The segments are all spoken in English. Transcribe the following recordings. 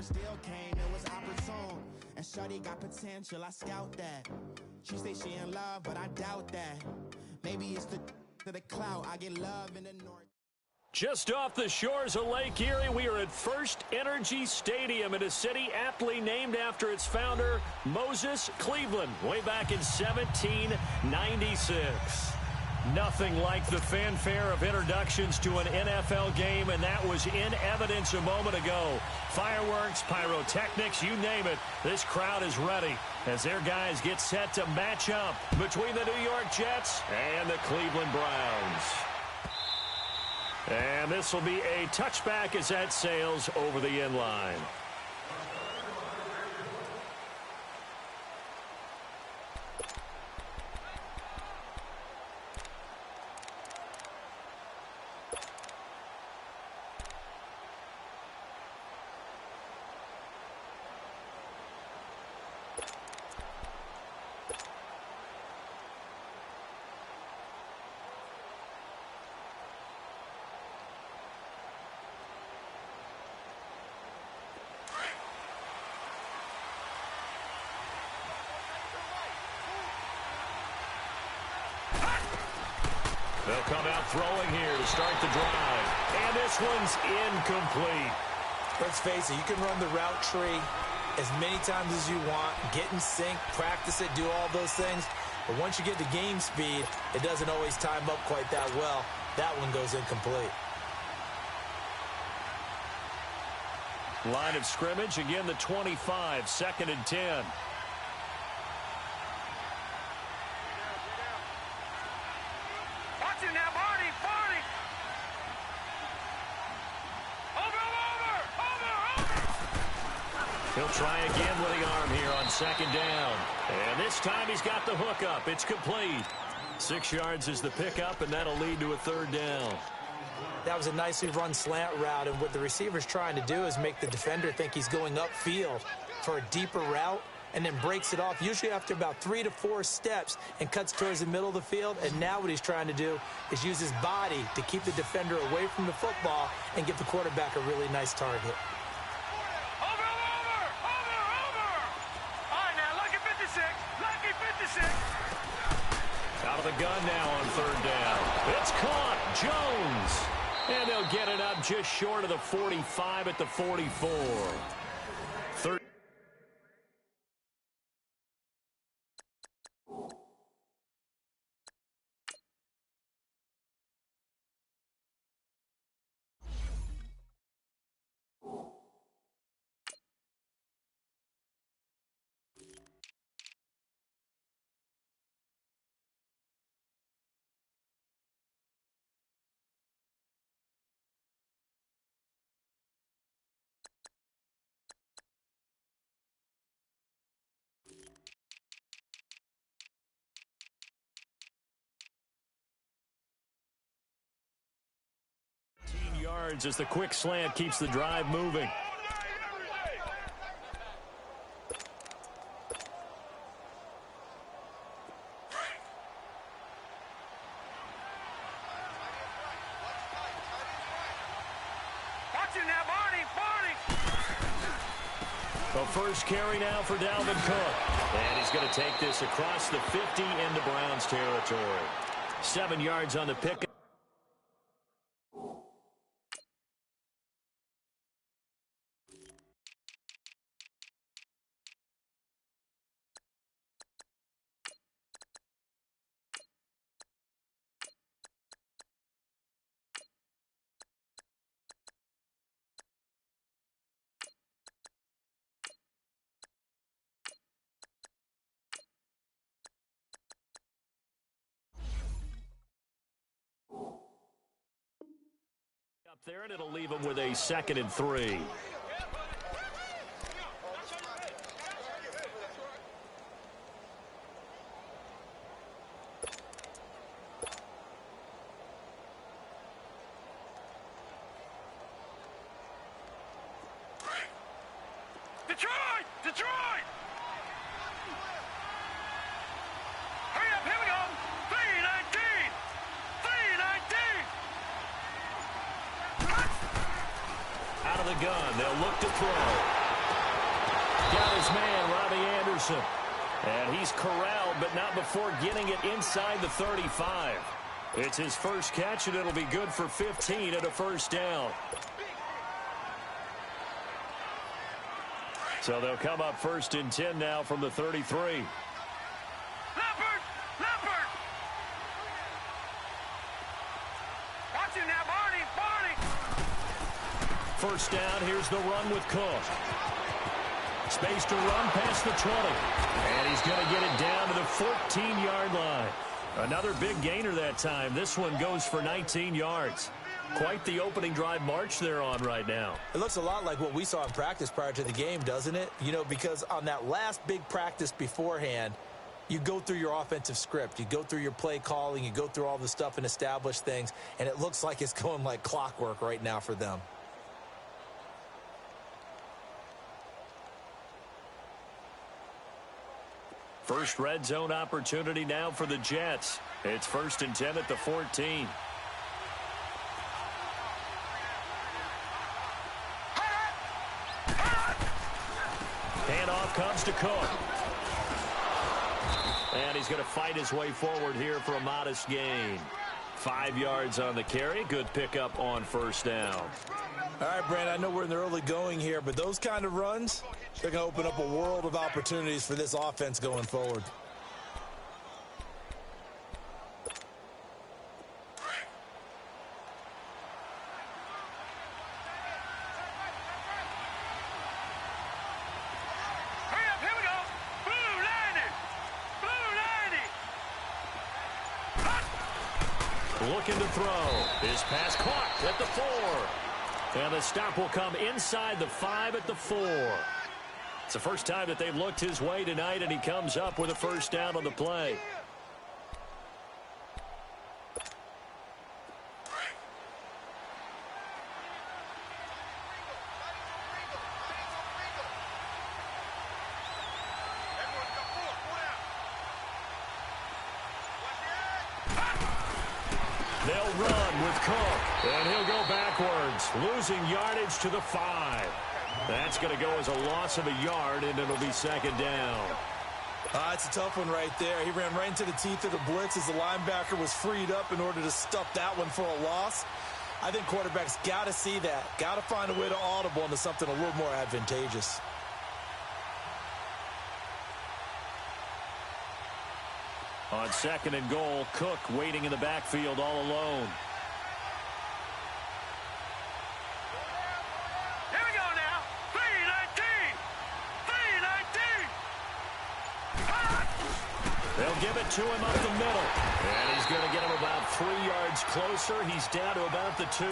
still came, it was opportune. And shorty got potential, I scout that. She say she in love, but I doubt that. Maybe it's the clout, I get love in the north. Just off the shores of Lake Erie, we are at First Energy Stadium in a city aptly named after its founder, Moses Cleveland, way back in 1796. Nothing like the fanfare of introductions to an NFL game, and that was in evidence a moment ago. Fireworks, pyrotechnics, you name it. This crowd is ready as their guys get set to match up between the New York Jets and the Cleveland Browns. And this will be a touchback as that sails over the end line. They'll come out throwing here to start the drive. And this one's incomplete. Let's face it, you can run the route tree as many times as you want, get in sync, practice it, do all those things. But once you get to game speed, it doesn't always time up quite that well. That one goes incomplete. Line of scrimmage, again the 25, 2nd and 10. He'll try again with the arm here on 2nd down. And this time he's got the hook up. It's complete. 6 yards is the pickup, and that'll lead to a 3rd down. That was a nicely run slant route, and what the receiver's trying to do is make the defender think he's going upfield for a deeper route and then breaks it off, usually after about 3 to 4 steps, and cuts towards the middle of the field. And now what he's trying to do is use his body to keep the defender away from the football and give the quarterback a really nice target. Out of the gun now on 3rd down. It's caught. Jones. And they'll get it up just short of the 45 at the 44. Third. Yards as the quick slant keeps the drive moving. The first carry now for Dalvin Cook. And he's going to take this across the 50 into Browns territory. 7 yards on the pick. Up there, and it'll leave him with a 2nd and 3. Detroit! Detroit! Hurry up, here we go! 319! 319! Out of the gun, they'll look to throw. his man, Robbie Anderson. And he's corralled, but not before getting it inside the 35. It's his first catch, and it'll be good for 15 and a first down. So they'll come up 1st and 10 now from the 33. Leopard! Leopard! Watch him now, Barney! Barney! First down, here's the run with Cook. Space to run past the 20. And he's going to get it down to the 14-yard line. Another big gainer that time. This one goes for 19 yards. Quite the opening drive march they're on right now. It looks a lot like what we saw in practice prior to the game, doesn't it? You know, because on that last big practice beforehand, you go through your offensive script. You go through your play calling. You go through all the stuff and establish things. And it looks like it's going like clockwork right now for them. First red zone opportunity now for the Jets. It's 1st and 10 at the 14. Handoff comes to Cook. And he's going to fight his way forward here for a modest gain. 5 yards on the carry. Good pickup on first down. All right, Brandon, I know we're in the early going here, but those kind of runs, they're going to open up a world of opportunities for this offense going forward. Hurry up, here we go! Blue 90! Blue 90! Looking to throw. His pass caught at the 4. And the stop will come inside the 5 at the 4. It's the first time that they've looked his way tonight, and he comes up with a first down on the play. They'll run with Cook, and he'll go backwards, losing yardage to the 5. That's going to go as a loss of a yard, and it'll be 2nd down. It's a tough one right there. He ran right into the teeth of the blitz as the linebacker was freed up in order to stuff that one for a loss. I think quarterbacks got to see that, got to find a way to audible into something a little more advantageous. On 2nd and goal, Cook waiting in the backfield all alone. Here we go now! 319! 319! They'll give it to him up the middle. And he's going to get him about 3 yards closer. He's down to about the 2.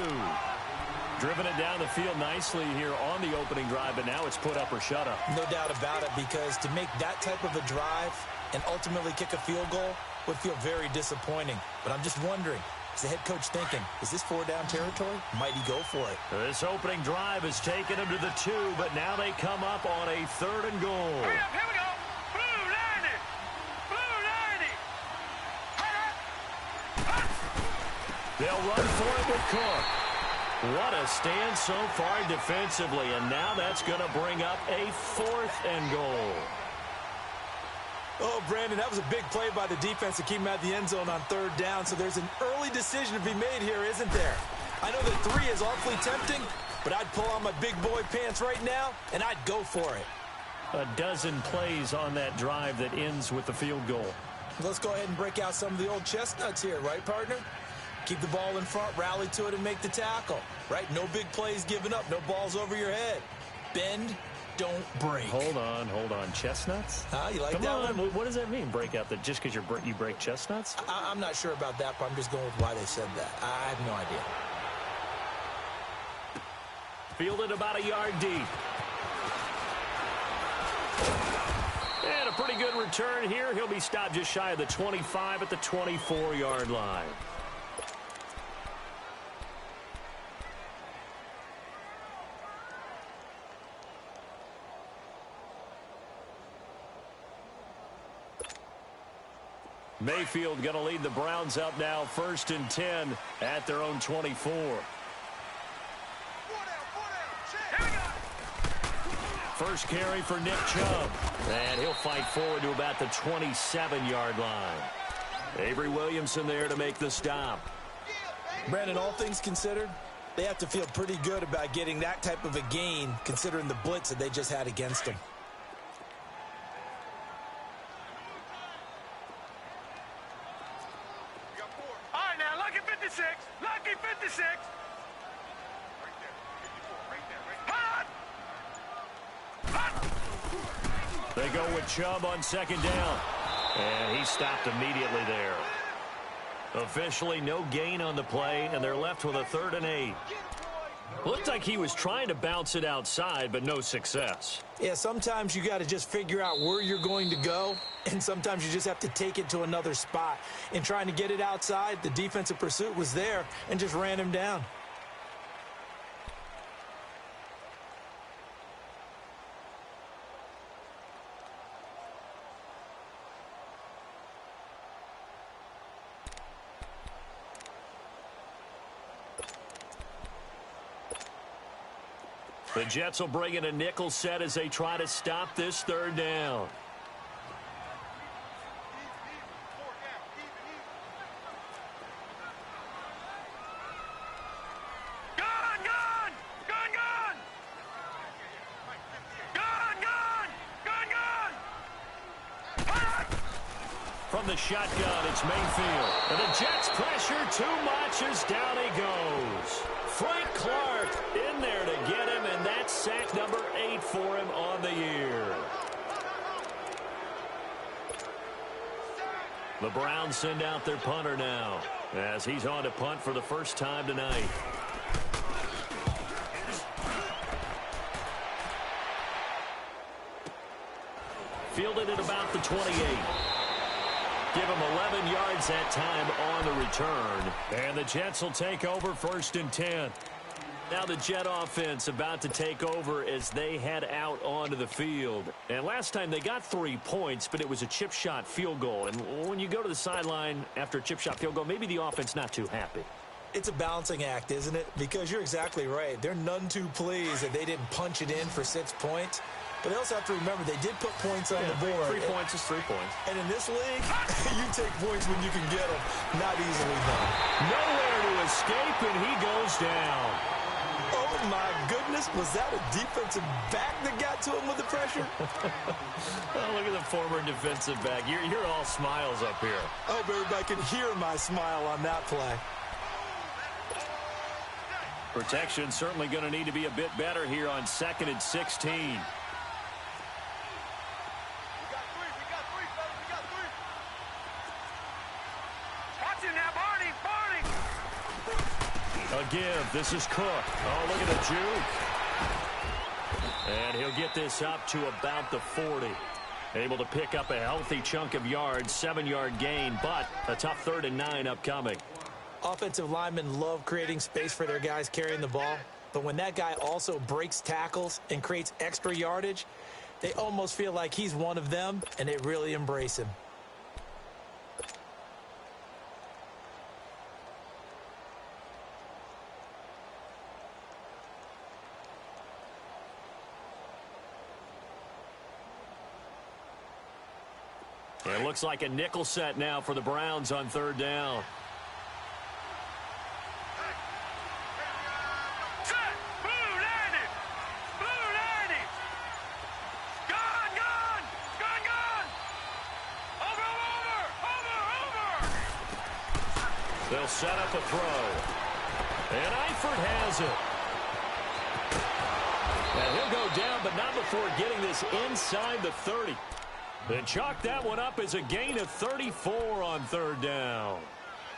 Driven it down the field nicely here on the opening drive, but now it's put up or shut up. No doubt about it, because to make that type of a drive and ultimately kick a field goal would feel very disappointing. But I'm just wondering, is the head coach thinking, is this 4-down territory? Might he go for it? This opening drive has taken him to the 2, but now they come up on a 3rd and goal. Hurry up, here we go! Blue 90! Blue 90! They'll run for it with Cook. What a stand so far defensively, and now that's going to bring up a 4th and goal. Oh, Brandon, that was a big play by the defense to keep him out of the end zone on 3rd down, so there's an early decision to be made here, isn't there? I know that 3 is awfully tempting, but I'd pull on my big boy pants right now, and I'd go for it. A dozen plays on that drive that ends with the field goal. Let's go ahead and break out some of the old chestnuts here, right, partner? Keep the ball in front, rally to it, and make the tackle, right? No big plays given up, no balls over your head. Bend, don't break. Hold on. Chestnuts? You like Come that on. one? What does that mean, break out? That just because you break chestnuts? I'm not sure about that, but I'm just going with why they said that. I have no idea. Fielded about a yard deep. And a pretty good return here. He'll be stopped just shy of the 25 at the 24-yard line. Mayfield going to lead the Browns up now, 1st and 10 at their own 24. First carry for Nick Chubb. And he'll fight forward to about the 27-yard line. Avery Williamson there to make the stop. Brandon, all things considered, they have to feel pretty good about getting that type of a gain, considering the blitz that they just had against them. All right, now, lucky 56. Lucky 56. Hot! Hot! They go with Chubb on second down. And he stopped immediately there. Officially no gain on the play, and they're left with a 3rd and 8. Looked like he was trying to bounce it outside, but no success. Yeah, sometimes you got to just figure out where you're going to go, and sometimes you just have to take it to another spot. In trying to get it outside, the defensive pursuit was there and just ran him down. The Jets will bring in a nickel set as they try to stop this 3rd down. From the shotgun, it's Mayfield. And the Jets pressure too much as down he goes. Frank Clark in there to get him, and that's sack number 8 for him on the year. The Browns send out their punter now, as he's on to punt for the first time tonight. Fielded at about the 28. Give him 11 yards that time on the return. And the Jets will take over 1st and 10. Now the Jet offense about to take over as they head out onto the field. And last time they got 3 points, but it was a chip shot field goal. And when you go to the sideline after a chip shot field goal, maybe the offense not too happy. It's a balancing act, isn't it? Because you're exactly right. They're none too pleased that they didn't punch it in for 6 points. But they also have to remember they did put points on the board. 3 points is 3 points. And in this league, you take points when you can get them. Not easily done. Nowhere to escape, and he goes down. Oh, my goodness. Was that a defensive back that got to him with the pressure? Oh, look at the former defensive back. You're all smiles up here. I hope everybody can hear my smile on that play. Protection certainly going to need to be a bit better here on 2nd and 16. A give. This is Cook. Oh, look at the juke. And he'll get this up to about the 40. Able to pick up a healthy chunk of yards, 7-yard gain, but a tough 3rd and 9 upcoming. Offensive linemen love creating space for their guys carrying the ball. But when that guy also breaks tackles and creates extra yardage, they almost feel like he's one of them, and they really embrace him. It looks like a nickel set now for the Browns on 3rd down. Set! Blue 90! Blue 90! Gone! Gone! Gone! Gone! Over! They'll set up a throw. And Eifert has it. And he'll go down, but not before getting this inside the 30. And chalk that one up as a gain of 34 on 3rd down.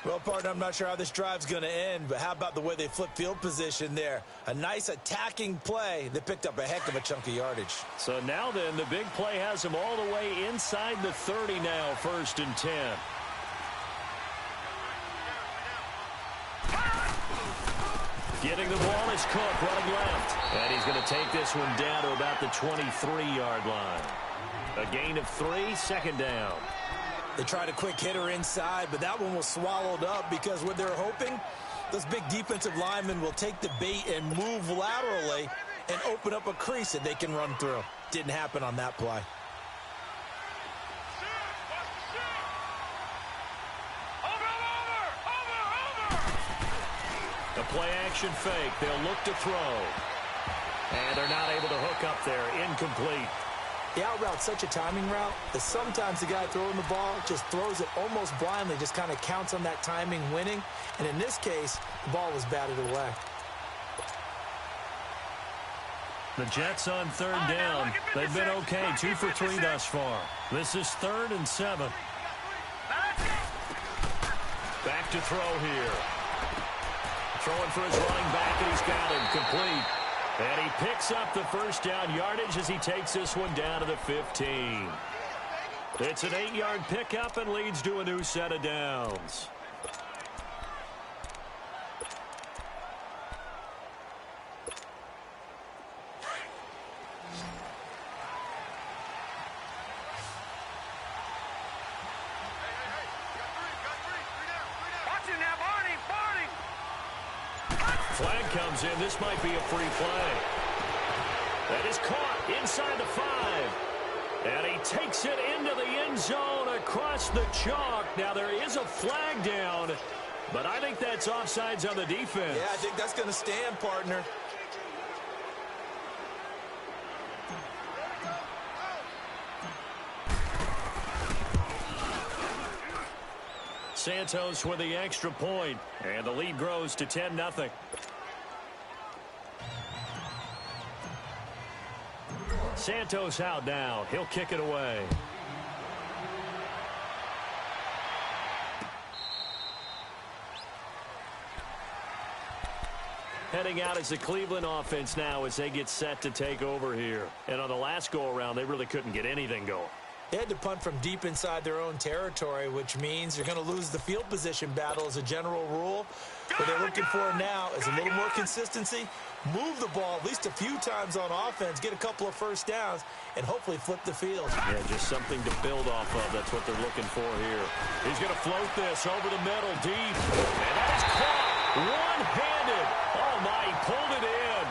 Well, partner, I'm not sure how this drive's going to end, but how about the way they flip field position there? A nice attacking play that picked up a heck of a chunk of yardage. So now then, the big play has them all the way inside the 30 now, 1st and 10. Getting the ball is Cook running left. And he's going to take this one down to about the 23-yard line. A gain of 3, 2nd down. They tried a quick hitter inside, but that one was swallowed up because what they're hoping, those big defensive linemen will take the bait and move laterally and open up a crease that they can run through. Didn't happen on that play. The play-action fake. They'll look to throw. And they're not able to hook up there. Incomplete. The out route's such a timing route that sometimes the guy throwing the ball just throws it almost blindly, just kind of counts on that timing winning. And in this case, the ball was batted away. The Jets on third down. They've been okay, 2 for 3 thus far. This is 3rd and 7. Back to throw here. Throwing for his running back, and he's got him complete. And he picks up the first down yardage as he takes this one down to the 15. It's an 8-yard pickup and leads to a new set of downs. Flag comes in. This might be a free play. That is caught inside the 5. And he takes it into the end zone across the chalk. Now, there is a flag down, but I think that's offsides on the defense. Yeah, I think that's going to stand, partner. Santos with the extra point, and the lead grows to 10-0. Santos out now. He'll kick it away. Heading out is the Cleveland offense now as they get set to take over here. And on the last go-around, they really couldn't get anything going. They had to punt from deep inside their own territory, which means you're going to lose the field position battle as a general rule. What they're looking for now is a little more consistency, move the ball at least a few times on offense, get a couple of first downs, and hopefully flip the field. Yeah, just something to build off of. That's what they're looking for here. He's going to float this over the middle deep. And that is caught one-handed. Oh, my, he pulled it in.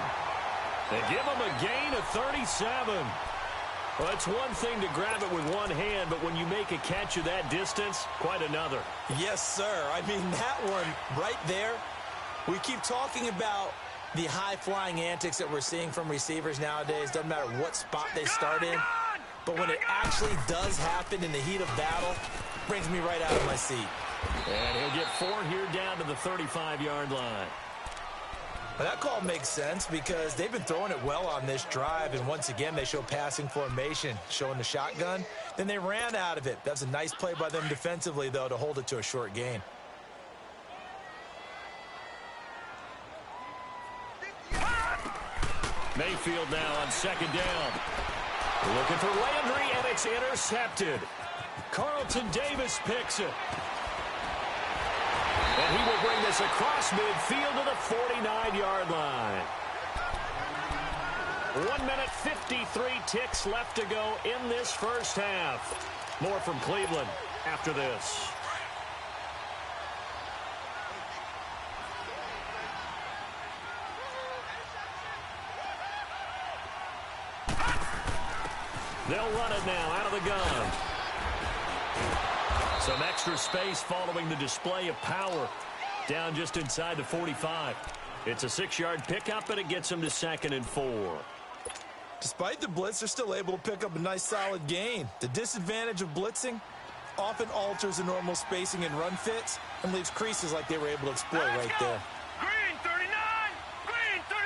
They give him a gain of 37. Well, it's one thing to grab it with one hand, but when you make a catch of that distance, quite another. Yes, sir. I mean, that one right there, we keep talking about the high-flying antics that we're seeing from receivers nowadays. Doesn't matter what spot they start in. But when it actually does happen in the heat of battle, brings me right out of my seat. And he'll get 4 here down to the 35-yard line. Well, that call makes sense because they've been throwing it well on this drive, and once again, they show passing formation, showing the shotgun. Then they ran out of it. That's a nice play by them defensively, though, to hold it to a short gain. Mayfield now on second down. Looking for Landry, and it's intercepted. Carlton Davis picks it. And he will bring this across midfield to the 49-yard line. 1 minute 53 ticks left to go in this first half. More from Cleveland after this. They'll run it now out of the gun. Some extra space following the display of power. Down just inside the 45. It's a 6-yard pickup, and it gets them to 2nd and 4. Despite the blitz, they're still able to pick up a nice solid gain. The disadvantage of blitzing often alters the normal spacing and run fits and leaves creases like they were able to exploit right there. Green 39! Green 39!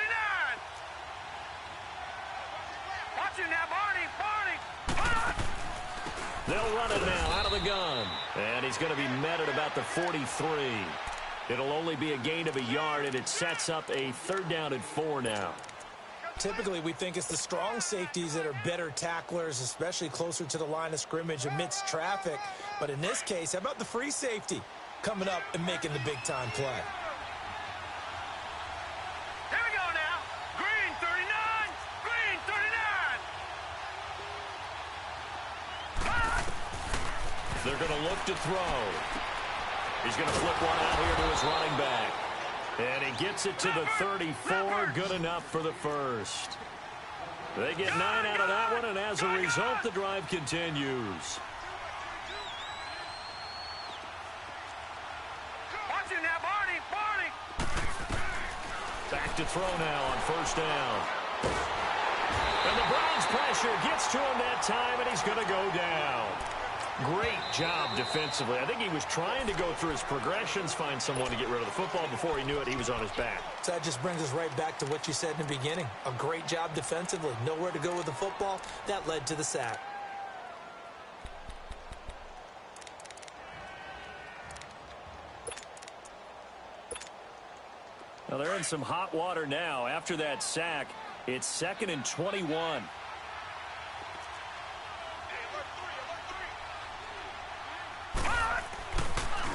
Watch it now, Barney! They'll run it now out of the gun. And he's going to be met at about the 43. It'll only be a gain of a yard, and it sets up a 3rd down and 4 now. Typically, we think it's the strong safeties that are better tacklers, especially closer to the line of scrimmage amidst traffic. But in this case, how about the free safety coming up and making the big-time play? Here we go now. Green 39! Green 39! They're going to look to throw. He's going to flip one out here to his running back. And he gets it to the 34. Good enough for the first. They get 9 out of that one, and as a result, the drive continues. Watch it now, Barney. Back to throw now on first down. And the Browns pressure gets to him that time, and he's going to go down. Great job defensively. I think he was trying to go through his progressions, find someone to get rid of the football. Before he knew it, he was on his back. So that just brings us right back to what you said in the beginning. A great job defensively. Nowhere to go with the football. That led to the sack. Well, they're in some hot water now. After that sack, it's 2nd and 21.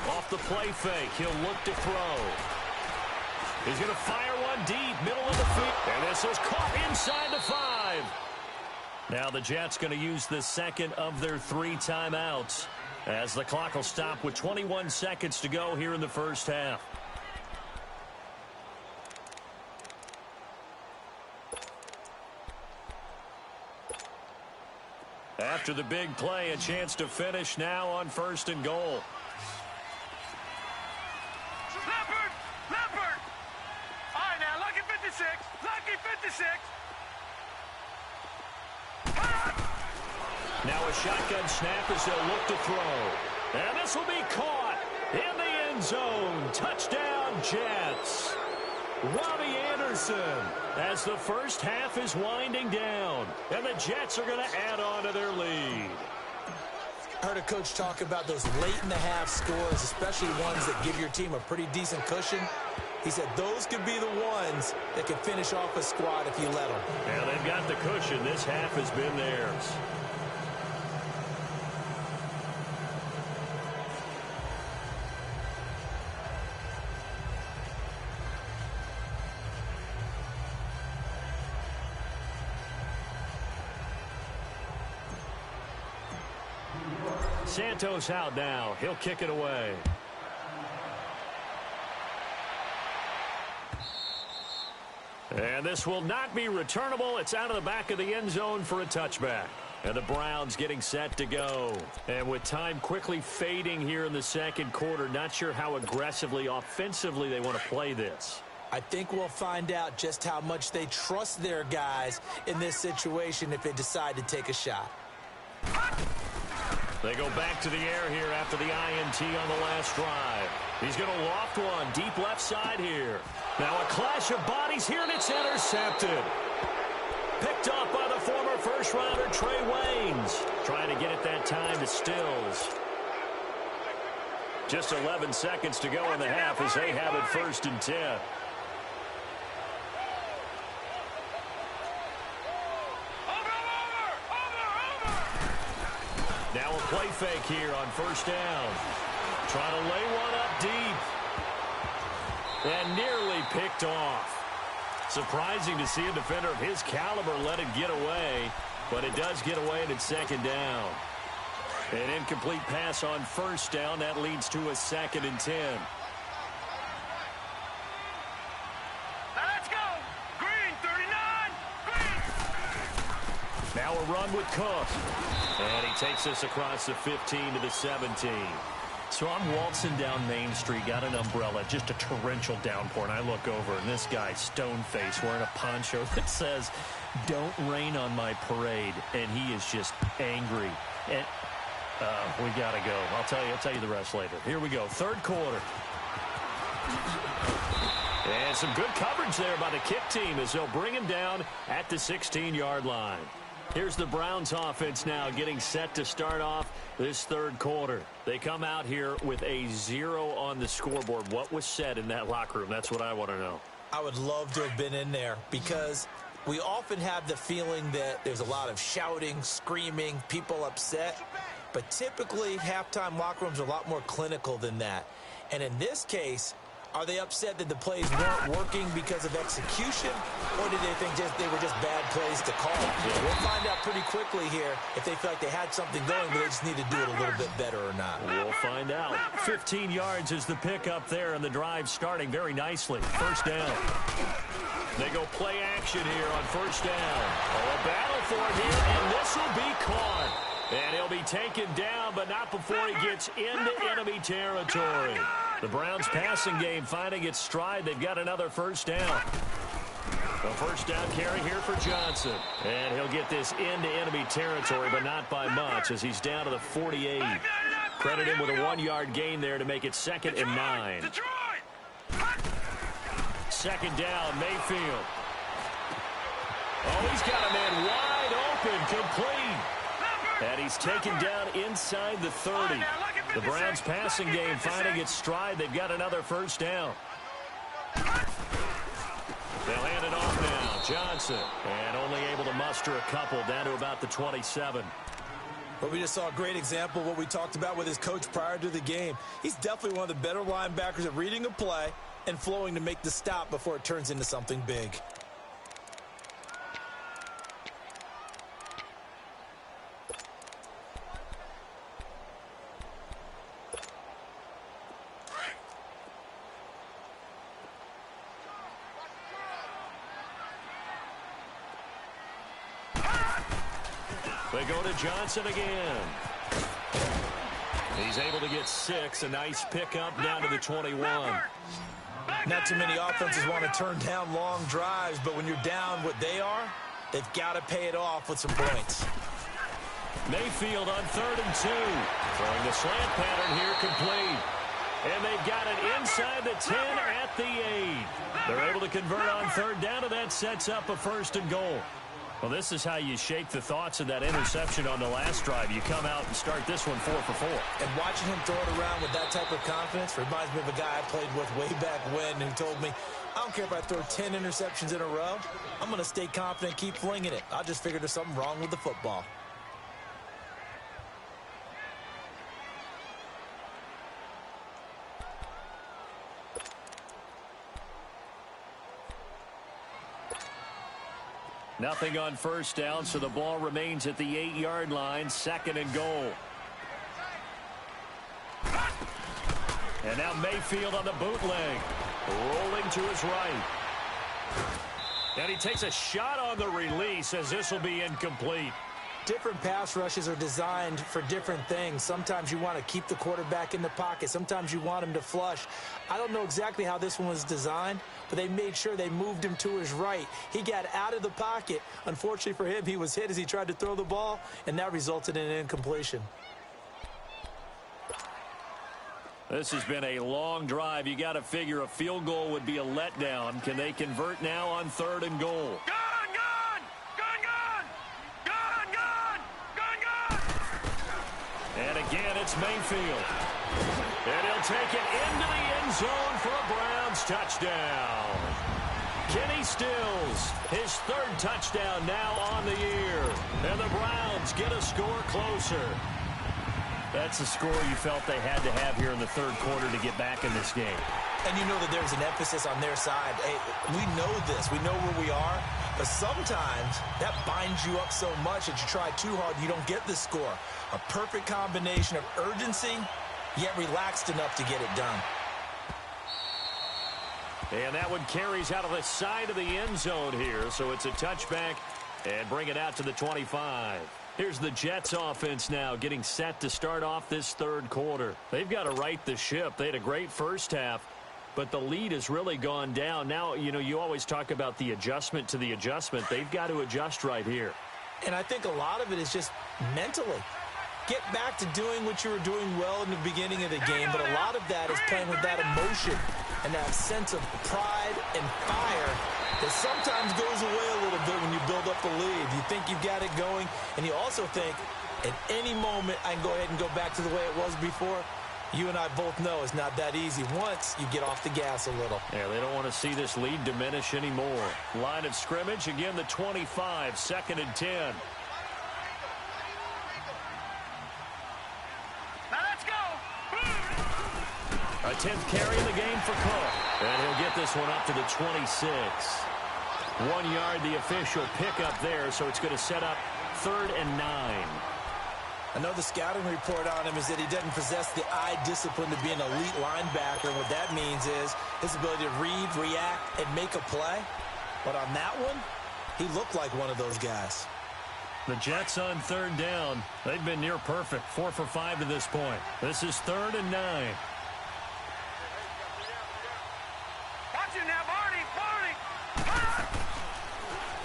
Off the play fake, he'll look to throw. He's going to fire one deep, middle of the field. And this is caught inside the 5. Now the Jets going to use the second of their 3 timeouts as the clock will stop with 21 seconds to go here in the first half. After the big play, a chance to finish now on 1st and goal. Leopard. All right, now, lucky 56. Now a shotgun snap as they'll look to throw. And this will be caught in the end zone. Touchdown, Jets. Robbie Anderson as the first half is winding down. And the Jets are going to add on to their lead. I heard a coach talk about those late-in-the-half scores, especially ones that give your team a pretty decent cushion. He said those could be the ones that can finish off a squad if you let them. Yeah, they've got the cushion. This half has been theirs. Santos out now. He'll kick it away. And this will not be returnable. It's out of the back of the end zone for a touchback. And the Browns getting set to go. And with time quickly fading here in the second quarter, not sure how aggressively, offensively they want to play this. I think we'll find out just how much they trust their guys in this situation if they decide to take a shot. They go back to the air here after the INT on the last drive. He's going to loft one deep left side here. Now a clash of bodies here, and it's intercepted. Picked off by the former first-rounder Trey Waynes. Trying to get it that time to Stills. Just 11 seconds to go in the half as they have it 1st and 10. Now a play fake here on first down. Trying to lay one up deep. And nearly picked off. Surprising to see a defender of his caliber let it get away. But it does get away, and it's 2nd down. An incomplete pass on first down. That leads to a 2nd and 10. Now let's go. Green, 39. Green. Now a run with Cook. And he takes us across the 15 to the 17. So I'm waltzing down Main Street, got an umbrella, just a torrential downpour, and I look over, and this guy, stone-faced, wearing a poncho that says, "Don't rain on my parade," and he is just angry. And we got to go. I'll tell you the rest later. Here we go, 3rd quarter. And some good coverage there by the kick team as they'll bring him down at the 16-yard line. Here's the Browns offense now getting set to start off this 3rd quarter. They come out here with a 0 on the scoreboard. What was said in that locker room? That's what I want to know. I would love to have been in there because we often have the feeling that there's a lot of shouting, screaming, people upset. But typically, halftime locker rooms are a lot more clinical than that. And in this case, Are they upset that the plays weren't working because of execution, or did they think they were just bad plays to call? Yeah. We'll find out pretty quickly here if they feel like they had something going, but they just need to do it a little bit better or not. We'll find out. 15 yards is the pickup there, and the drive starting very nicely. First down. They go play action here on first down. Oh, a battle for it here, and this will be caught. And he'll be taken down, but not before he gets into enemy territory. The Browns passing game finding its stride. They've got another first down. A first down carry here for Johnson. And he'll get this into enemy territory, but not by much as he's down to the 48. Credit him with a 1-yard gain there to make it 2nd and 9. Second down, Mayfield. Oh, he's got a man wide open, complete. And he's taken down inside the 30. The Browns passing game finding its stride. They've got another first down. They'll hand it off now. Johnson. And only able to muster a couple down to about the 27. Well, we just saw a great example of what we talked about with his coach prior to the game. He's definitely one of the better linebackers at reading a play and flowing to make the stop before it turns into something big. They go to Johnson again. He's able to get 6. A nice pickup down to the 21. Not too many offenses want to turn down long drives, but when you're down what they are, they've got to pay it off with some points. Mayfield on 3rd and 2. Throwing the slant pattern here complete. And they've got it inside the 10 at the 8. They're able to convert on 3rd down, and that sets up a 1st and goal. Well, this is how you shake the thoughts of that interception on the last drive. You come out and start this one 4 for 4. And watching him throw it around with that type of confidence reminds me of a guy I played with way back when who told me, I don't care if I throw 10 interceptions in a row. I'm going to stay confident, keep flinging it. I just figured there's something wrong with the football. Nothing on first down, so the ball remains at the 8-yard line. 2nd and goal. And now Mayfield on the bootleg. Rolling to his right. And he takes a shot on the release as this will be incomplete. Different pass rushes are designed for different things. Sometimes you want to keep the quarterback in the pocket. Sometimes you want him to flush. I don't know exactly how this one was designed, but they made sure they moved him to his right. He got out of the pocket. Unfortunately for him, he was hit as he tried to throw the ball, and that resulted in an incompletion. This has been a long drive. You got to figure a field goal would be a letdown. Can they convert now on 3rd and goal? And again, it's Mayfield. And he'll take it into the end zone for a Browns touchdown. Kenny Stills, his 3rd touchdown now on the year. And the Browns get a score closer. That's a score you felt they had to have here in the 3rd quarter to get back in this game. And you know that there's an emphasis on their side. Hey, we know this. We know where we are. But sometimes that binds you up so much that you try too hard, you don't get the score. A perfect combination of urgency, yet relaxed enough to get it done. And that one carries out of the side of the end zone here. So it's a touchback and bring it out to the 25. Here's the Jets offense now getting set to start off this 3rd quarter. They've got to right the ship. They had a great first half, but the lead has really gone down. Now, you know, you always talk about the adjustment to the adjustment. They've got to adjust right here. And I think a lot of it is just mentally. Get back to doing what you were doing well in the beginning of the game, but a lot of that is playing with that emotion and that sense of pride and fire that sometimes goes away a little bit when you build up the lead. You think you've got it going, and you also think at any moment I can go ahead and go back to the way it was before. You and I both know it's not that easy once you get off the gas a little. Yeah, they don't want to see this lead diminish anymore. Line of scrimmage, again the 25, 2nd and 10. A 10th carry of the game for Cook. And he'll get this one up to the 26. 1 yard, the official pickup there, so it's going to set up 3rd and 9. I know the scouting report on him is that he doesn't possess the eye discipline to be an elite linebacker. And what that means is his ability to read, react, and make a play. But on that one, he looked like one of those guys. The Jets on 3rd down. They've been near perfect. 4 for 5 to this point. This is 3rd and 9. Watch him now, Barney.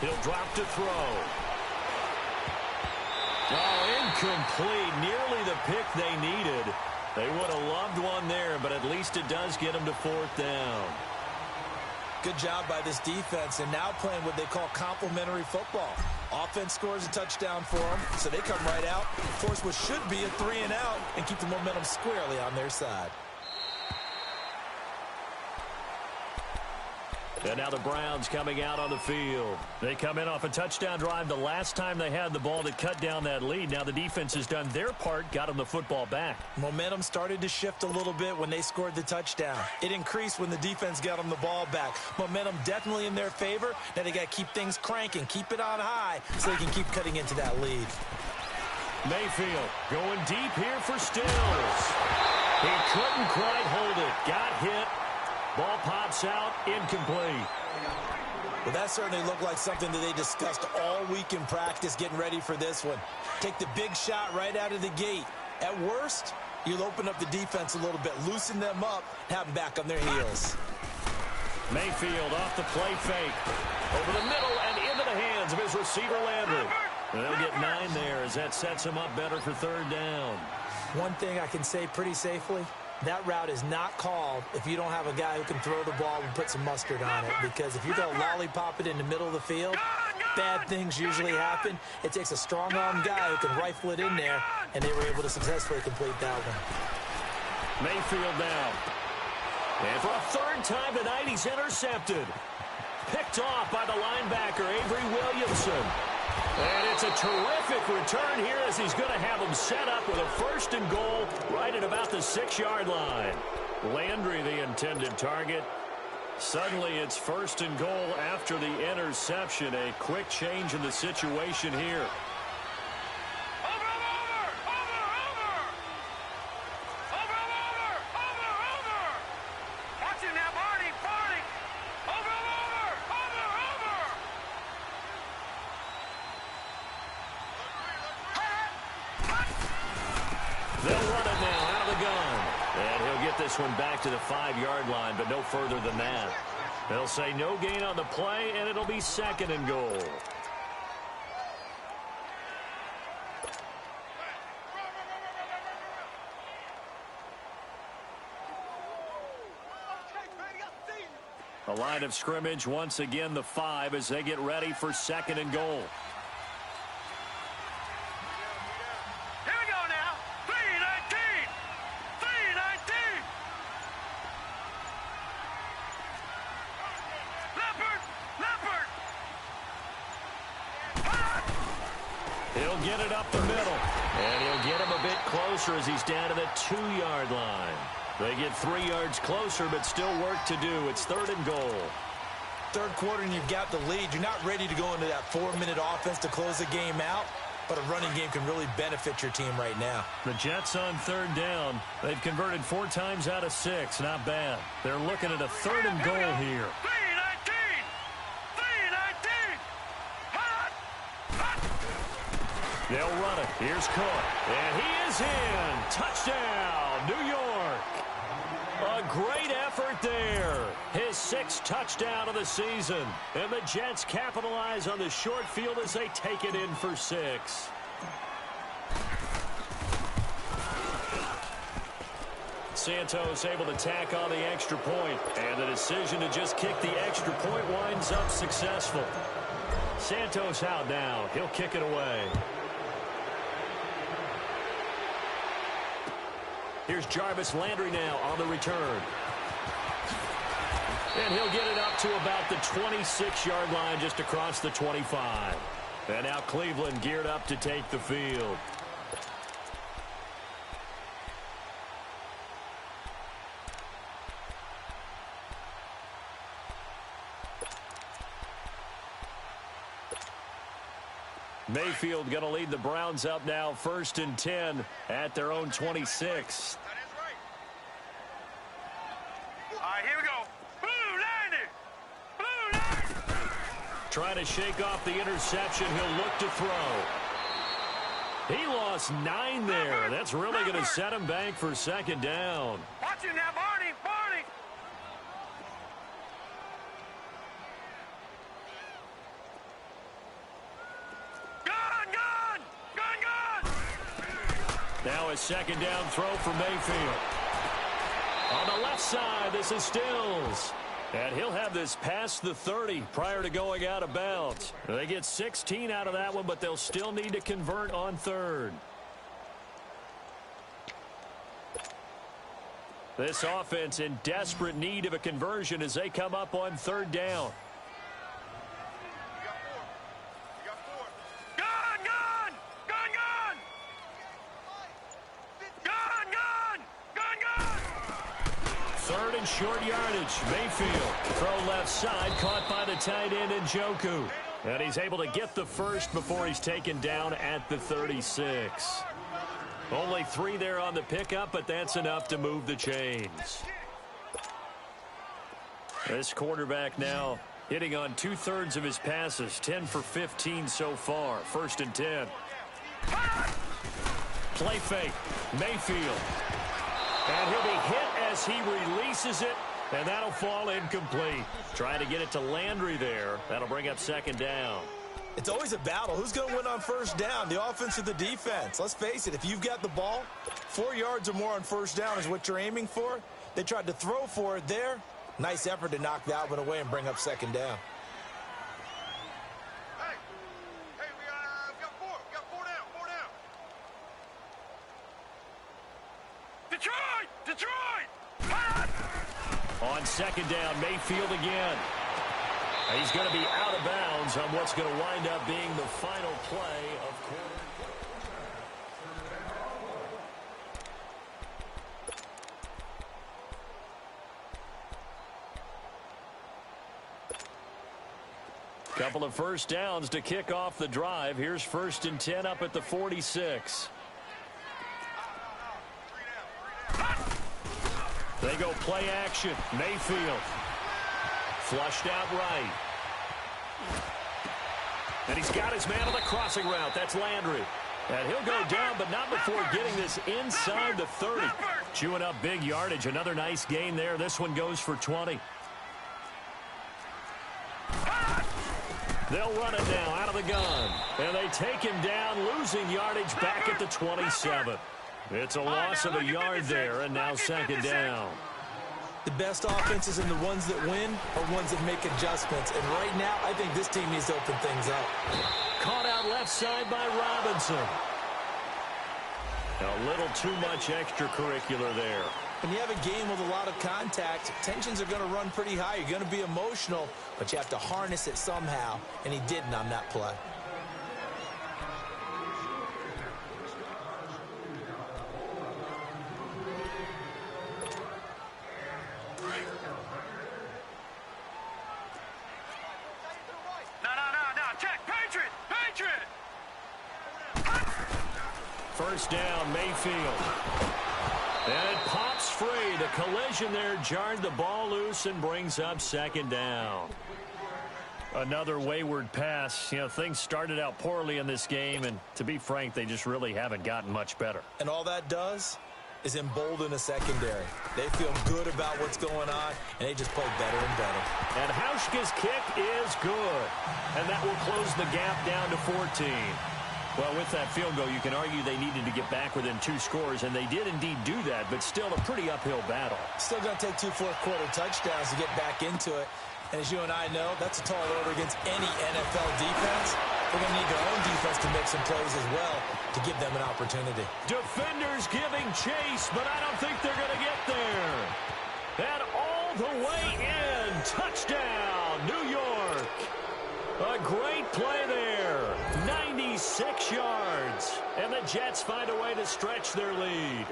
He'll drop to throw. Oh, incomplete. Nearly the pick they needed. They would have loved one there, but at least it does get them to 4th down. Good job by this defense, and now playing what they call complementary football. Offense scores a touchdown for them, so they come right out, force what should be a 3 and out, and keep the momentum squarely on their side. And now the Browns coming out on the field. They come in off a touchdown drive the last time they had the ball to cut down that lead. Now the defense has done their part, got them the football back. Momentum started to shift a little bit when they scored the touchdown. It increased when the defense got them the ball back. Momentum definitely in their favor. Now they got to keep things cranking, keep it on high so they can keep cutting into that lead. Mayfield going deep here for Stills. He couldn't quite hold it. Got hit. Ball pops out, incomplete. Well, that certainly looked like something that they discussed all week in practice getting ready for this one. Take the big shot right out of the gate. At worst, you'll open up the defense a little bit, loosen them up, have them back on their heels. Mayfield off the play fake. Over the middle and into the hands of his receiver, Landry. And they'll get 9 there as that sets him up better for 3rd down. One thing I can say pretty safely, that route is not called if you don't have a guy who can throw the ball and put some mustard on it. Because if you're going to lollipop it in the middle of the field, bad things usually happen. It takes a strong-arm guy who can rifle it in there, and they were able to successfully complete that one. Mayfield down. And for a 3rd time tonight, he's intercepted. Picked off by the linebacker, Avery Williamson. And it's a terrific return here as he's going to have him set up with a 1st and goal right at about the 6-yard line. Landry, the intended target. Suddenly it's 1st and goal after the interception. A quick change in the situation here. Watch him now, Barney. They'll run it now out of the gun. And he'll get this one back to the 5-yard line, but no further than that. They'll say no gain on the play, and it'll be 2nd and goal. The line of scrimmage, once again, the 5 as they get ready for 2nd and goal. Here we go now. 3-19. 3-19. Leopard. He'll get it up the middle. And he'll get him a bit closer as he's down to the 2-yard line. They get 3 yards closer, but still work to do. It's 3rd and goal. 3rd quarter and you've got the lead. You're not ready to go into that 4-minute offense to close the game out, but a running game can really benefit your team right now. The Jets on 3rd down. They've converted 4 times out of 6. Not bad. They're looking at a 3rd and goal here. 3-19. They'll run it. Here's Cook. And he is in. Touchdown, New York. A great effort there. His 6th touchdown of the season. And the Jets capitalize on the short field as they take it in for 6. Santos able to tack on the extra point. And the decision to just kick the extra point winds up successful. Santos out now. He'll kick it away. Here's Jarvis Landry now on the return. And he'll get it up to about the 26-yard line just across the 25. And now Cleveland geared up to take the field. Mayfield going to lead the Browns up now, 1st and 10 at their own 26. All right, here we go. Blue line. Blue line. Trying to shake off the interception. He'll look to throw. He lost 9 there. That's really going to set him back for 2nd down. Watch it now, Barney. Barney. Gun. Now a 2nd down throw for Mayfield. On the left side, this is Stills. And he'll have this past the 30 prior to going out of bounds. They get 16 out of that one, but they'll still need to convert on 3rd. This offense in desperate need of a conversion as they come up on 3rd down. Short yardage. Mayfield. Throw left side. Caught by the tight end Njoku. And he's able to get the first before he's taken down at the 36. Only 3 there on the pickup, but that's enough to move the chains. This quarterback now hitting on 2/3 of his passes. 10 for 15 so far. 1st and 10. Play fake. Mayfield. And he'll be hit as he releases it, and that'll fall incomplete. Trying to get it to Landry there. That'll bring up 2nd down. It's always a battle. Who's going to win on 1st down, the offense or the defense? Let's face it, if you've got the ball, 4 yards or more on 1st down is what you're aiming for. They tried to throw for it there. Nice effort to knock that one away and bring up 2nd down. On 2nd down, Mayfield again. He's going to be out of bounds on what's going to wind up being the final play of quarter. Couple of 1st downs to kick off the drive. Here's 1st and 10 up at the 46. They go play action. Mayfield. Flushed out right. And he's got his man on the crossing route. That's Landry. And he'll go down, but not before getting this inside the 30. Chewing up big yardage. Another nice gain there. This one goes for 20. They'll run it now out of the gun. And they take him down, losing yardage back at the 27. It's a loss of a yard there, and now 2nd down. The best offenses and the ones that win are ones that make adjustments. And right now, I think this team needs to open things up. Caught out left side by Robinson. A little too much extracurricular there. When you have a game with a lot of contact, tensions are going to run pretty high. You're going to be emotional, but you have to harness it somehow, and he didn't on that play. First down, Mayfield. And it pops free. The collision there jarred the ball loose and brings up 2nd down. Another wayward pass. You know, things started out poorly in this game, and to be frank, they just really haven't gotten much better. And all that does is embolden a secondary. They feel good about what's going on, and they just play better and better. And Hauschka's kick is good. And that will close the gap down to 14. Well, with that field goal, you can argue they needed to get back within 2 scores, and they did indeed do that, but still a pretty uphill battle. Still going to take 2 fourth-quarter touchdowns to get back into it. And as you and I know, that's a tall order against any NFL defense. They're going to need their own defense to make some plays as well to give them an opportunity. Defenders giving chase, but I don't think they're going to get there. And all the way in. Touchdown, New York. A great play there. 96 yards. And the Jets find a way to stretch their lead.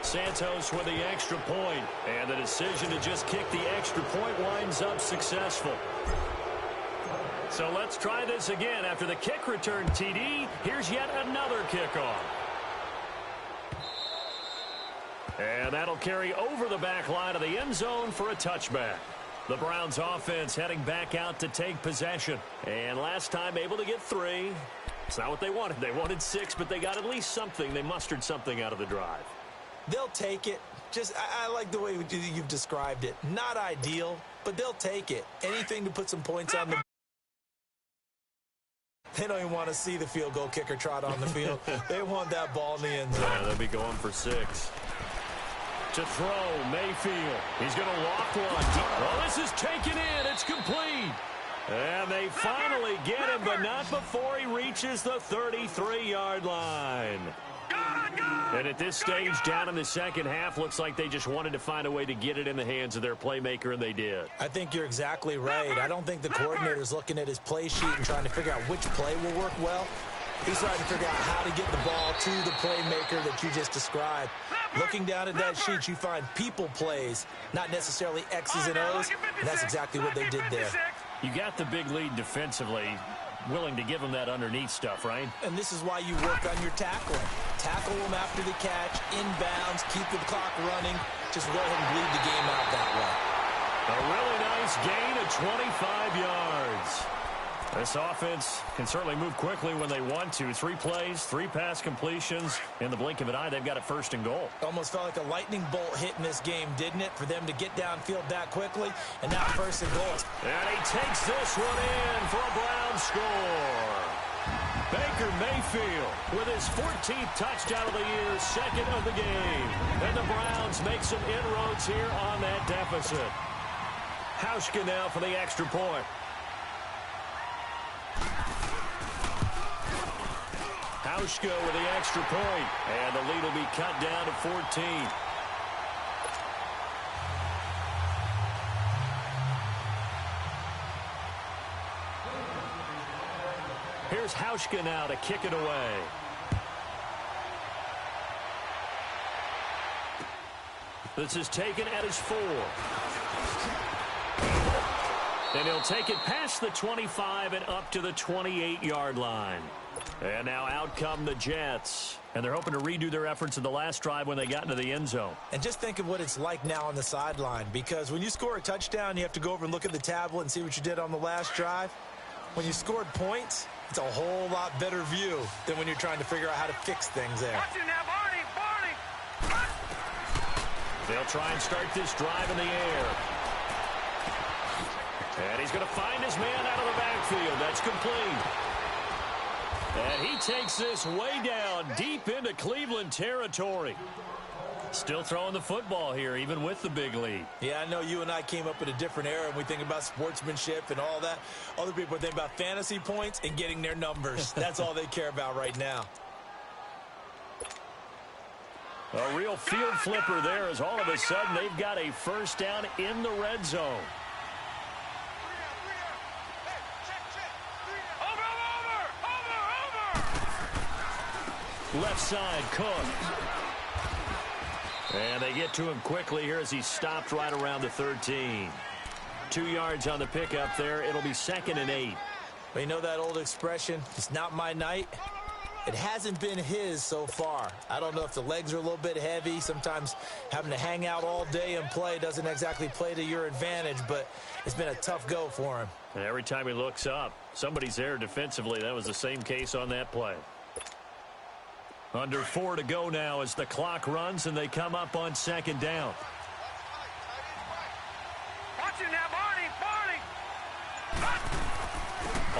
Santos with the extra point, and the decision to just kick the extra point winds up successful. So let's try this again. After the kick return TD, here's yet another kickoff. And that'll carry over the back line of the end zone for a touchback. The Browns offense heading back out to take possession. And last time able to get 3. It's not what they wanted. They wanted 6, but they got at least something. They mustered something out of the drive. They'll take it. I like the way you've described it. Not ideal, but they'll take it. Anything to put some points on the... They don't even want to see the field goal kicker trot on the field. They want that ball in the end zone. Yeah, they'll be going for 6. To throw, Mayfield. He's going to loft one. Well, this is taken in. It's complete. And they finally get him, but not before he reaches the 33-yard line. And at this stage, down in the second half, looks like they just wanted to find a way to get it in the hands of their playmaker, and they did. I think you're exactly right. I don't think the coordinator's looking at his play sheet and trying to figure out which play will work well. He's trying to figure out how to get the ball to the playmaker that you just described. Looking down at that sheet, you find people plays, not necessarily X's and O's, and that's exactly what they did there. You got the big lead defensively, willing to give them that underneath stuff, right? And this is why you work on your tackling. Tackle them after the catch, inbounds, keep the clock running. Just go ahead and bleed the game out that way. A really nice gain of 25 yards. This offense can certainly move quickly when they want to. 3 plays, 3 pass completions. In the blink of an eye, they've got it first and goal. Almost felt like a lightning bolt hit in this game, didn't it? For them to get downfield that quickly, and now first and goal. And he takes this one in for a Browns score. Baker Mayfield with his 14th touchdown of the year, 2nd of the game. And the Browns make some inroads here on that deficit. Hauschka now for the extra point. Hauschka with the extra point, and the lead will be cut down to 14. Here's Hauschka now to kick it away. This is taken at his 4. And he'll take it past the 25 and up to the 28-yard line. And now out come the Jets. And they're hoping to redo their efforts in the last drive when they got into the end zone. And just think of what it's like now on the sideline. Because when you score a touchdown, you have to go over and look at the tablet and see what you did on the last drive. When you scored points, it's a whole lot better view than when you're trying to figure out how to fix things there. Watch it now, Barney. They'll try and start this drive in the air. And he's going to find his man out of the backfield. That's complete. And he takes this way down, deep into Cleveland territory. Still throwing the football here, even with the big lead. Yeah, I know you and I came up in a different era, and we think about sportsmanship and all that. Other people think about fantasy points and getting their numbers. That's all they care about right now. A real field flipper there, as all of a sudden they've got a first down in the red zone. Left side, Cook. And they get to him quickly here as he stopped right around the 13. 2 yards on the pickup there. It'll be 2nd and 8. Well, you know that old expression, it's not my night? It hasn't been his so far. I don't know if the legs are a little bit heavy. Sometimes having to hang out all day and play doesn't exactly play to your advantage, but it's been a tough go for him. And every time he looks up, somebody's there defensively. That was the same case on that play. Under 4 to go now as the clock runs and they come up on 2nd down. Watch it now, Barney.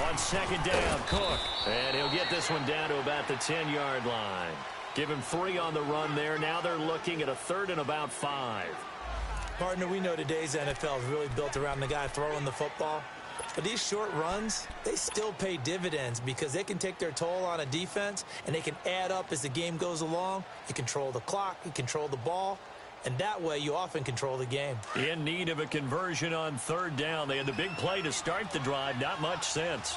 On 2nd down, Cook. And he'll get this one down to about the 10-yard line. Give him 3 on the run there. Now they're looking at a 3rd and about 5. Partner, we know today's NFL is really built around the guy throwing the football. But these short runs, they still pay dividends because they can take their toll on a defense and they can add up as the game goes along. You control the clock, you control the ball, and that way you often control the game. In need of a conversion on 3rd down. They had the big play to start the drive. Not much sense.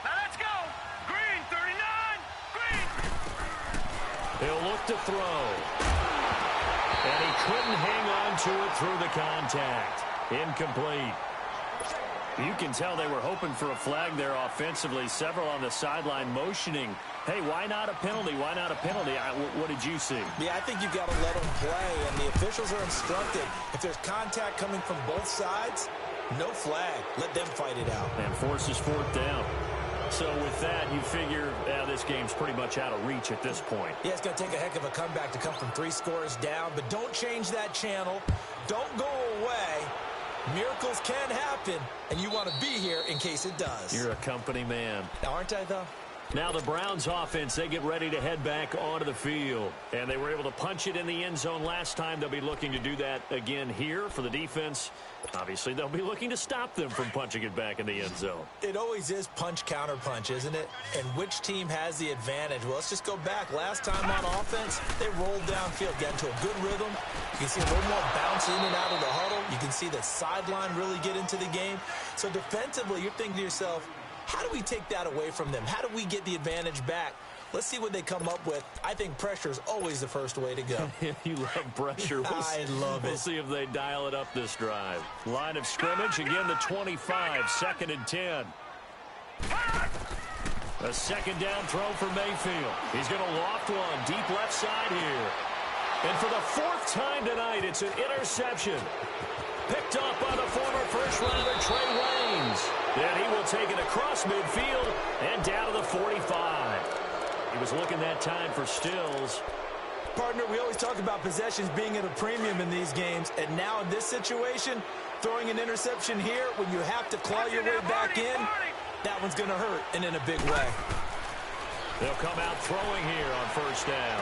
Now let's go. Green, 39. Green. He'll look to throw. And he couldn't hang on to it through the contact. Incomplete. You can tell they were hoping for a flag there offensively. Several on the sideline motioning, hey, why not a penalty? Why not a penalty? What did you see? Yeah, I think you've got to let them play, and the officials are instructed. If there's contact coming from both sides, no flag. Let them fight it out. And forces fourth down. So with that, you figure this game's pretty much out of reach at this point. Yeah, it's going to take a heck of a comeback to come from 3 scores down, but don't change that channel. Don't go away. Miracles can happen, and you want to be here in case it does. You're a company man. Aren't I, though? Now the Browns offense, they get ready to head back onto the field. And they were able to punch it in the end zone last time. They'll be looking to do that again here for the defense. Obviously, they'll be looking to stop them from punching it back in the end zone. It always is punch, counter punch, isn't it? And which team has the advantage? Well, let's just go back. Last time on offense, they rolled downfield, got into a good rhythm. You can see a little more bounce in and out of the huddle. You can see the sideline really get into the game. So defensively, you're thinking to yourself, how do we take that away from them? How do we get the advantage back? Let's see what they come up with. I think pressure is always the first way to go. You love pressure. I love it. We'll see if they dial it up this drive. Line of scrimmage, again the 25, 2nd and 10. A second down throw for Mayfield. He's going to loft one deep left side here. And for the 4th time tonight, it's an interception. Picked up by the former first-rounder Trey Waynes. And he will take it across midfield and down to the 45. He was looking that time for Stills. Partner, we always talk about possessions being at a premium in these games. And now in this situation, throwing an interception here when you have to claw your way back in, that one's going to hurt, and in a big way. They'll come out throwing here on first down.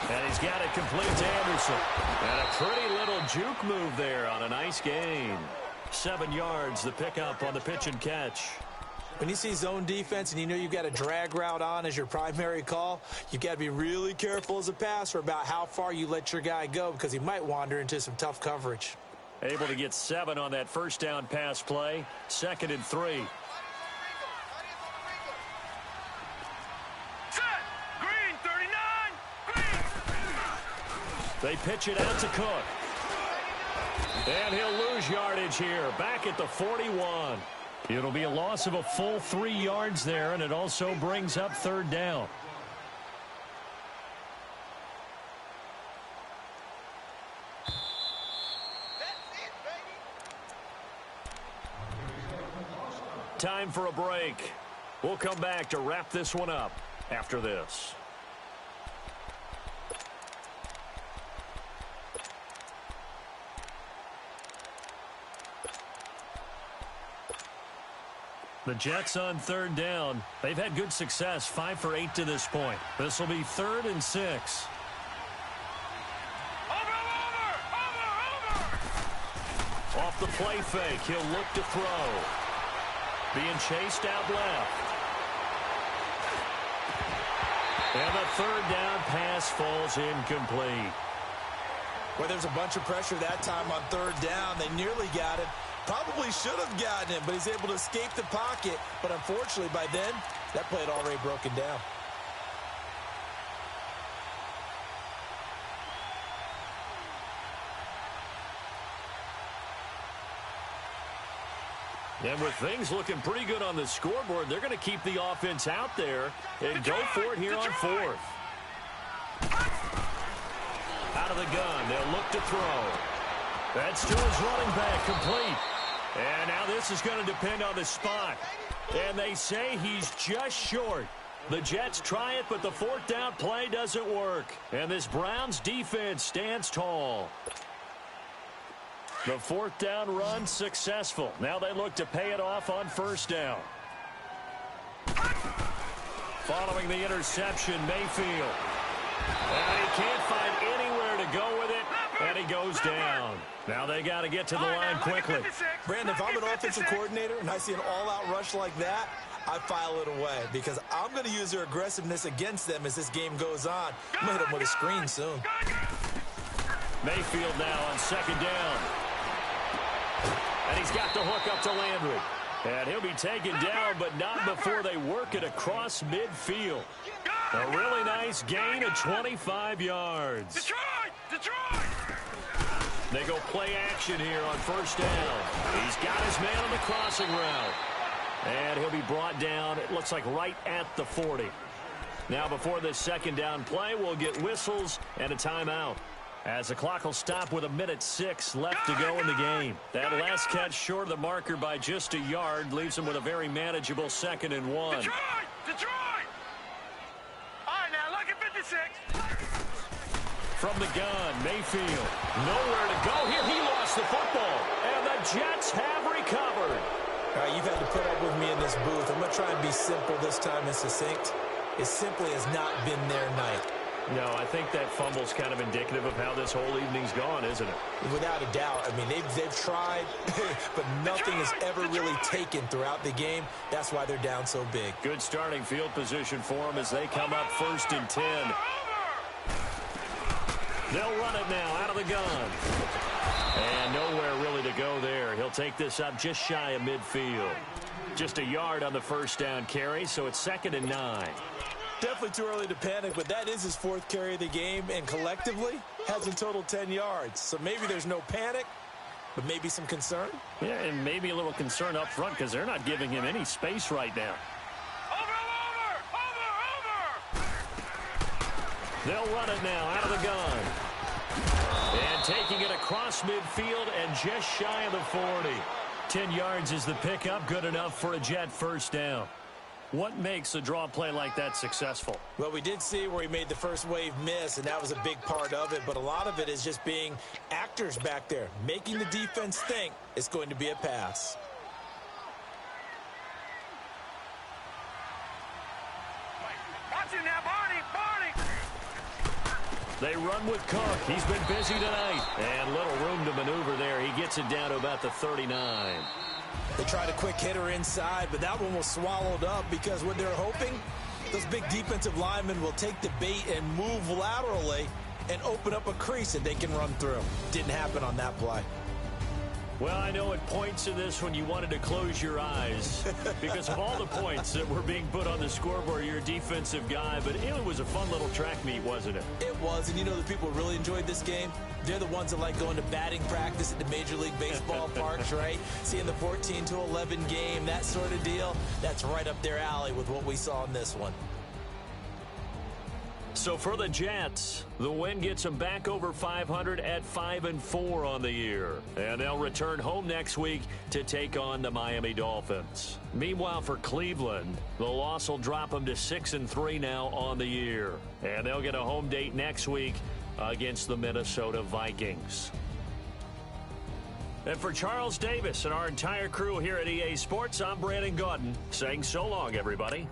And he's got it complete to Anderson. And a pretty little juke move there on a nice gain. 7 yards, the pickup on the pitch and catch. When you see zone defense and you know you've got a drag route on as your primary call, you've got to be really careful as a passer about how far you let your guy go because he might wander into some tough coverage. Able to get 7 on that first down pass play. 2nd and 3. Green, 39. Green. They pitch it out to Cook. And he'll lose yardage here. Back at the 41. It'll be a loss of a full 3 yards there, and it also brings up 3rd down. Time for a break. We'll come back to wrap this one up after this. The Jets on 3rd down. They've had good success, 5 for 8 to this point. This will be 3rd and 6. Over. Off the play fake, he'll look to throw. Being chased out left. And the 3rd down pass falls incomplete. Well, there's a bunch of pressure that time on 3rd down. They nearly got it. Probably should have gotten it, but he's able to escape the pocket. But unfortunately, by then, that play had already broken down. And with things looking pretty good on the scoreboard, they're going to keep the offense out there and go for it here on 4th. Out of the gun, they'll look to throw. That's to his running back, complete. And now this is going to depend on the spot. And they say he's just short. The Jets try it, but the 4th down play doesn't work. And this Browns defense stands tall. The 4th down run successful. Now they look to pay it off on 1st down. Following the interception, Mayfield. And he can't find anywhere to go with it, and he goes down. Now they got to get to the line quickly. Brandon, if I'm an offensive coordinator and I see an all-out rush like that, I file it away because I'm going to use their aggressiveness against them as this game goes on. I'm going to hit them with a screen soon. Mayfield now on 2nd down. And he's got the hook up to Landry. And he'll be taken down, but not before they work it across midfield. A really nice gain of 25 yards. Detroit! They go play action here on first down. He's got his man on the crossing route. And he'll be brought down, it looks like right at the 40. Now before this second down play, we'll get whistles and a timeout, as the clock will stop with 1:06 left to go in the game. That last catch short of the marker by just a yard leaves him with a very manageable 2nd and 1. Detroit! All right, now look at 56. From the gun, Mayfield. Nowhere to go here. He lost the football. And the Jets have recovered. All right, you've had to put up with me in this booth. I'm going to try and be simple this time and succinct. It simply has not been their night. No, I think that fumble's kind of indicative of how this whole evening's gone, isn't it? Without a doubt. I mean, they've tried, but nothing has ever really taken throughout the game. That's why they're down so big. Good starting field position for them as they come up 1st and 10. They'll run it now out of the gun. And nowhere really to go there. He'll take this up just shy of midfield. Just a yard on the first down carry, so it's 2nd and 9. Definitely too early to panic, but that is his 4th carry of the game, and collectively has in total 10 yards. So maybe there's no panic, but maybe some concern. Yeah, and maybe a little concern up front because they're not giving him any space right now. Over! They'll run it now out of the gun. And taking it across midfield and just shy of the 40. 10 yards is the pickup, good enough for a Jet first down. What makes a draw play like that successful? Well, we did see where he made the first wave miss, and that was a big part of it. But a lot of it is just being actors back there, making the defense think it's going to be a pass. Watch it now, Barney! They run with Cook. He's been busy tonight. And little room to maneuver there. He gets it down to about the 39. They tried a quick hitter inside, but that one was swallowed up because what they're hoping, those big defensive linemen will take the bait and move laterally and open up a crease that they can run through. Didn't happen on that play. Well, I know at points in this when you wanted to close your eyes because of all the points that were being put on the scoreboard. You're a defensive guy, but it was a fun little track meet, wasn't it? It was, and you know the people who really enjoyed this game? They're the ones that like going to batting practice at the Major League Baseball parks, right? Seeing the 14-11 game, that sort of deal. That's right up their alley with what we saw in this one. So for the Jets, the win gets them back over 500 at 5-4 on the year. And they'll return home next week to take on the Miami Dolphins. Meanwhile, for Cleveland, the loss will drop them to 6-3 now on the year. And they'll get a home date next week against the Minnesota Vikings. And for Charles Davis and our entire crew here at EA Sports, I'm Brandon Gaudin saying so long, everybody.